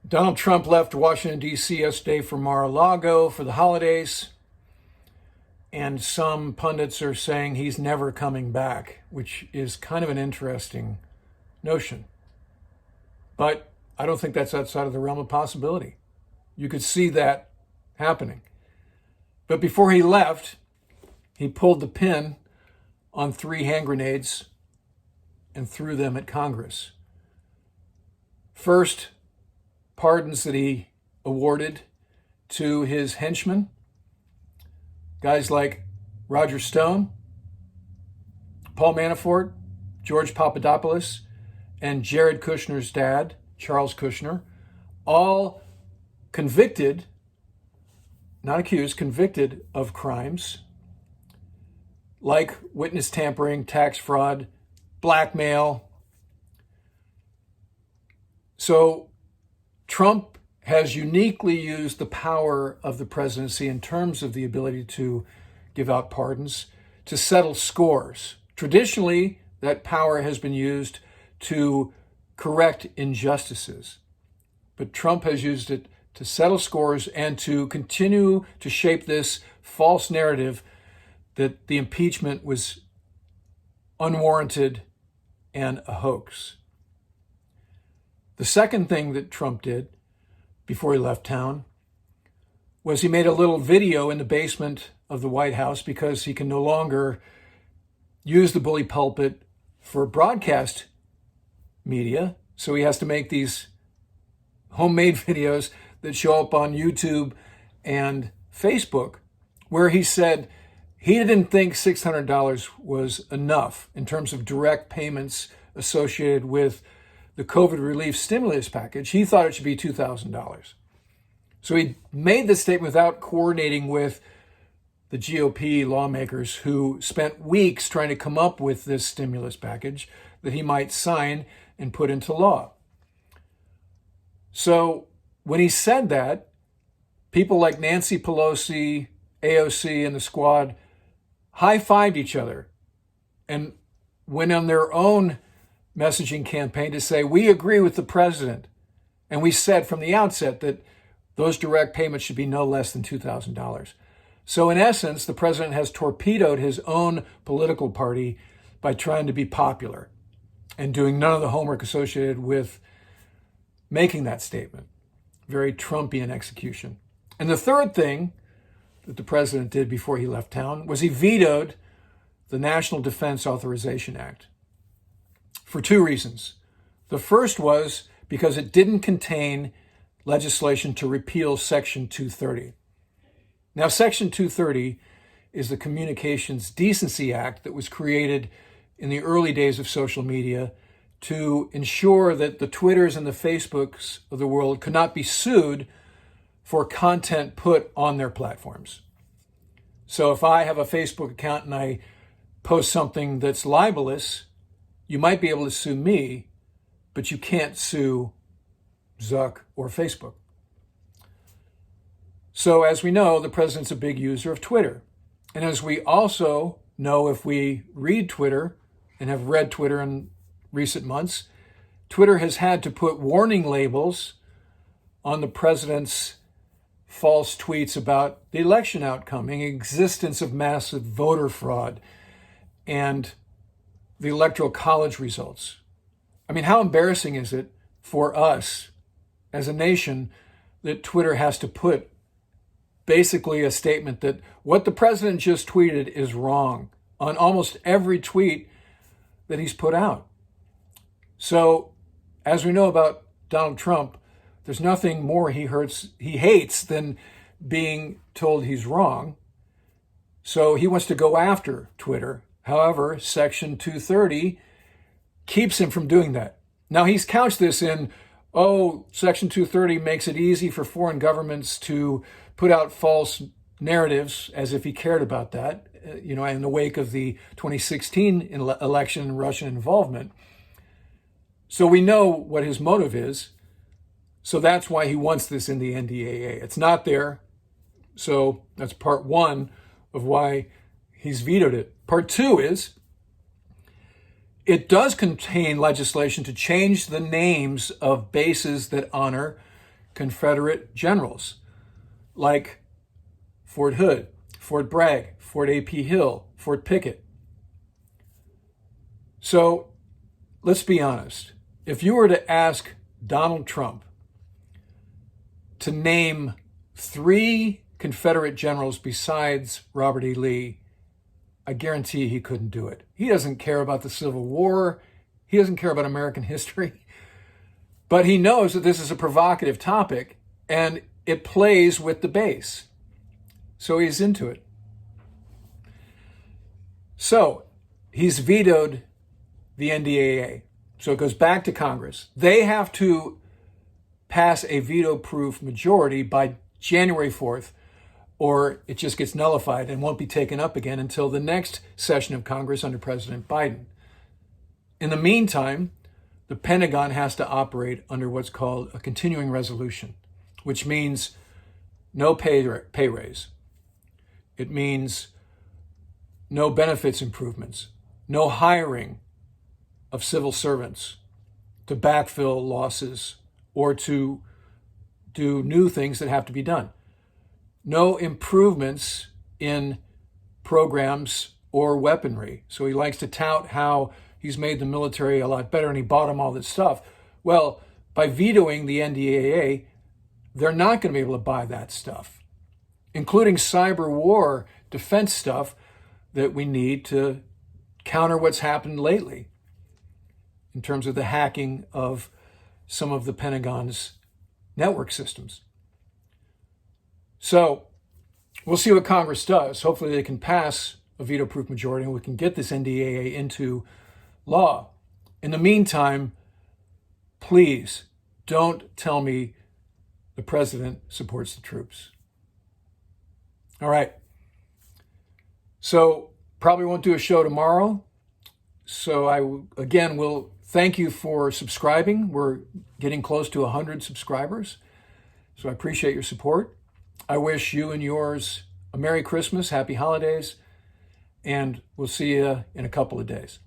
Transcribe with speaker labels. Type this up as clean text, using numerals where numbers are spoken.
Speaker 1: Donald Trump left Washington, D.C. yesterday for Mar-a-Lago for the holidays, and some pundits are saying he's never coming back, which is kind of an interesting notion. But I don't think that's outside of the realm of possibility. You could see that happening. But before he left, he pulled the pin on 3 hand grenades and threw them at Congress. First, pardons that he awarded to his henchmen, guys like Roger Stone, Paul Manafort, George Papadopoulos, and Jared Kushner's dad, Charles Kushner, all convicted, not accused, convicted of crimes like witness tampering, tax fraud, blackmail. So Trump has uniquely used the power of the presidency in terms of the ability to give out pardons, to settle scores. Traditionally, that power has been used to correct injustices. But Trump has used it to settle scores and to continue to shape this false narrative that the impeachment was unwarranted and a hoax. The second thing that Trump did before he left town was he made a little video in the basement of the White House because he can no longer use the bully pulpit for broadcast media. So he has to make these homemade videos that show up on YouTube and Facebook, where he said he didn't think $600 was enough in terms of direct payments associated with the COVID relief stimulus package. He thought it should be $2,000. So he made this statement without coordinating with the GOP lawmakers who spent weeks trying to come up with this stimulus package that he might sign and put into law. So when he said that, people like Nancy Pelosi, AOC, and the squad high-fived each other and went on their own messaging campaign to say, we agree with the president. And we said from the outset that those direct payments should be no less than $2,000. So in essence, the president has torpedoed his own political party by trying to be popular and doing none of the homework associated with making that statement. Very Trumpian execution. And the third thing that the president did before he left town was he vetoed the National Defense Authorization Act for 2 reasons. The first was because it didn't contain legislation to repeal Section 230. Now, Section 230 is the Communications Decency Act that was created in the early days of social media to ensure that the Twitters and the Facebooks of the world could not be sued for content put on their platforms. So if I have a Facebook account and I post something that's libelous, you might be able to sue me, but you can't sue Zuck or Facebook. So as we know, the president's a big user of Twitter. And as we also know, if we read Twitter and have read Twitter in recent months, Twitter has had to put warning labels on the president's false tweets about the election outcome, the existence of massive voter fraud, and the electoral college results. I mean, how embarrassing is it for us as a nation that Twitter has to put basically a statement that what the president just tweeted is wrong on almost every tweet that he's put out. So, as we know about Donald Trump, there's nothing more he hates than being told he's wrong. So he wants to go after Twitter. However, Section 230 keeps him from doing that. Now, he's couched this in, Section 230 makes it easy for foreign governments to put out false narratives, as if he cared about that, in the wake of the 2016 election and Russian involvement. So we know what his motive is. So that's why he wants this in the NDAA. It's not there. So that's part 1 of why he's vetoed it. Part 2 is it does contain legislation to change the names of bases that honor Confederate generals like Fort Hood, Fort Bragg, Fort A.P. Hill, Fort Pickett. So let's be honest. If you were to ask Donald Trump to name 3 Confederate generals besides Robert E. Lee, I guarantee he couldn't do it. He doesn't care about the Civil War. He doesn't care about American history. But he knows that this is a provocative topic and it plays with the base. So he's into it. So he's vetoed the NDAA. So it goes back to Congress. They have to pass a veto-proof majority by January 4th, or it just gets nullified and won't be taken up again until the next session of Congress under President Biden. In the meantime, the Pentagon has to operate under what's called a continuing resolution, which means no pay raise. It means no benefits improvements, no hiring of civil servants to backfill losses or to do new things that have to be done. No improvements in programs or weaponry. So he likes to tout how he's made the military a lot better and he bought them all this stuff. Well, by vetoing the NDAA, they're not going to be able to buy that stuff, including cyber war defense stuff that we need to counter what's happened lately in terms of the hacking of some of the Pentagon's network systems. So we'll see what Congress does. Hopefully they can pass a veto-proof majority and we can get this NDAA into law. In the meantime, please don't tell me the president supports the troops. All right. So probably won't do a show tomorrow. So I, again, will thank you for subscribing. We're getting close to 100 subscribers. So I appreciate your support. I wish you and yours a Merry Christmas, Happy Holidays, and we'll see you in a couple of days.